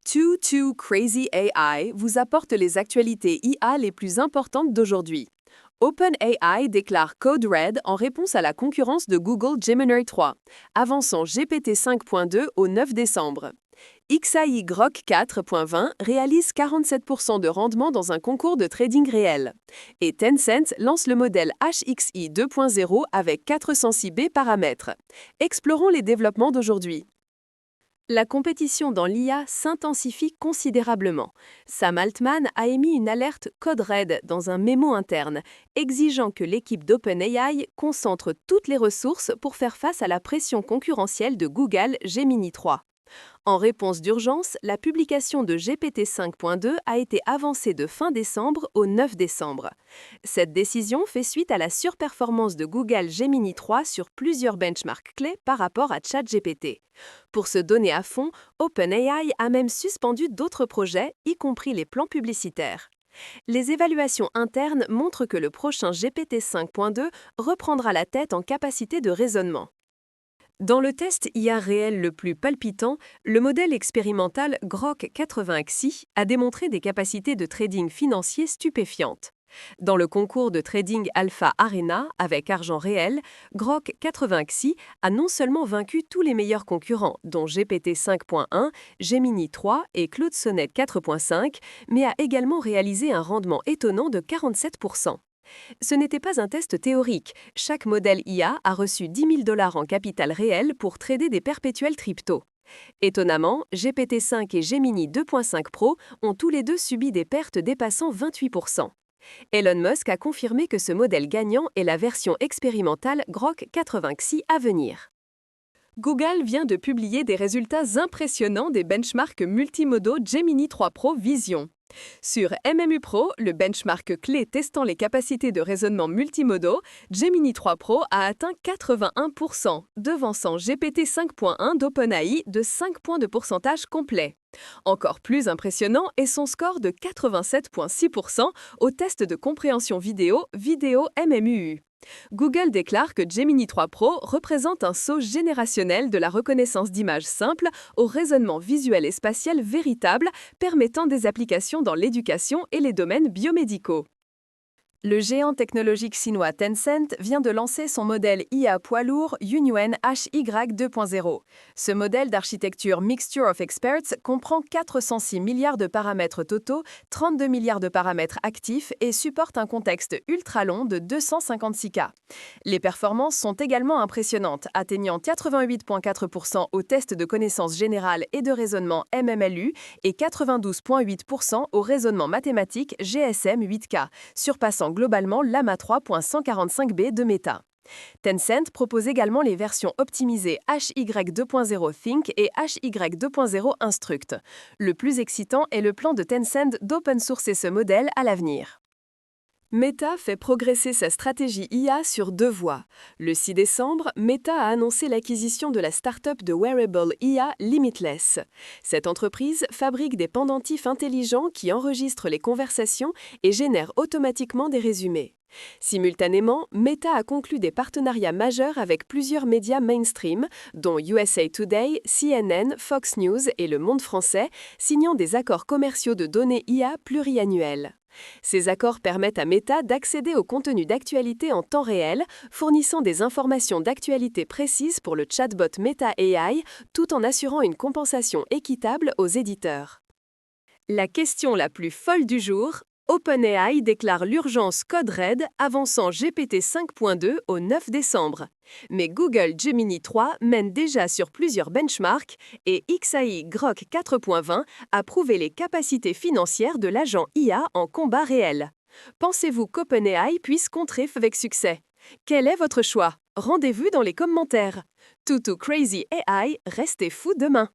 Too Crazy AI vous apporte les actualités IA les plus importantes d'aujourd'hui. OpenAI déclare Code Red en réponse à la concurrence de Google Gemini 3, avançant GPT 5.2 au 9 décembre. XAI Grok 4.20 réalise 47% de rendement dans un concours de trading réel. Et Tencent lance le modèle HXI 2.0 avec 406B paramètres. Explorons les développements d'aujourd'hui. La compétition dans l'IA s'intensifie considérablement. Sam Altman a émis une alerte Code Red dans un mémo interne, exigeant que l'équipe d'OpenAI concentre toutes les ressources pour faire face à la pression concurrentielle de Google Gemini 3. En réponse d'urgence, la publication de GPT 5.2 a été avancée de fin décembre au 9 décembre. Cette décision fait suite à la surperformance de Google Gemini 3 sur plusieurs benchmarks clés par rapport à ChatGPT. Pour se donner à fond, OpenAI a même suspendu d'autres projets, y compris les plans publicitaires. Les évaluations internes montrent que le prochain GPT 5.2 reprendra la tête en capacité de raisonnement. Dans le test IA réel le plus palpitant, le modèle expérimental Grok 80XI a démontré des capacités de trading financier stupéfiantes. Dans le concours de trading Alpha Arena avec argent réel, Grok 80XI a non seulement vaincu tous les meilleurs concurrents, dont GPT 5.1, Gemini 3 et Claude Sonnet 4.5, mais a également réalisé un rendement étonnant de 47%. Ce n'était pas un test théorique. Chaque modèle IA a reçu 10 000 $ en capital réel pour trader des perpétuels crypto. Étonnamment, GPT-5 et Gemini 2.5 Pro ont tous les deux subi des pertes dépassant 28%. Elon Musk a confirmé que ce modèle gagnant est la version expérimentale Grok 80XI à venir. Google vient de publier des résultats impressionnants des benchmarks multimodaux Gemini 3 Pro Vision. Sur MMU Pro, le benchmark clé testant les capacités de raisonnement multimodaux, Gemini 3 Pro a atteint 81%, devançant GPT 5.1 d'OpenAI de 5 points de pourcentage complet. Encore plus impressionnant est son score de 87,6% au test de compréhension vidéo MMUU. Google déclare que Gemini 3 Pro représente un saut générationnel de la reconnaissance d'images simple au raisonnement visuel et spatial véritable, permettant des applications dans l'éducation et les domaines biomédicaux. Le géant technologique chinois Tencent vient de lancer son modèle IA poids lourd Yunyuan HY 2.0. Ce modèle d'architecture Mixture of Experts comprend 406 milliards de paramètres totaux, 32 milliards de paramètres actifs et supporte un contexte ultra long de 256K. Les performances sont également impressionnantes, atteignant 88,4% au test de connaissances générales et de raisonnement MMLU et 92,8% au raisonnement mathématique GSM 8K, surpassant globalement l'AMA 3.145B de Meta. Tencent propose également les versions optimisées HY 2.0 Think et HY 2.0 Instruct. Le plus excitant est le plan de Tencent d'open sourcer ce modèle à l'avenir. Meta fait progresser sa stratégie IA sur deux voies. Le 6 décembre, Meta a annoncé l'acquisition de la start-up de wearable IA Limitless. Cette entreprise fabrique des pendentifs intelligents qui enregistrent les conversations et génèrent automatiquement des résumés. Simultanément, Meta a conclu des partenariats majeurs avec plusieurs médias mainstream, dont USA Today, CNN, Fox News et Le Monde français, signant des accords commerciaux de données IA pluriannuels. Ces accords permettent à Meta d'accéder au contenu d'actualité en temps réel, fournissant des informations d'actualité précises pour le chatbot Meta AI, tout en assurant une compensation équitable aux éditeurs. La question la plus folle du jour, OpenAI déclare l'urgence Code Red avançant GPT 5.2 au 9 décembre. Mais Google Gemini 3 mène déjà sur plusieurs benchmarks et XAI Grok 4.20 a prouvé les capacités financières de l'agent IA en combat réel. Pensez-vous qu'OpenAI puisse contrer avec succès? Quel est votre choix? Rendez-vous dans les commentaires. Too Crazy AI, restez fou demain.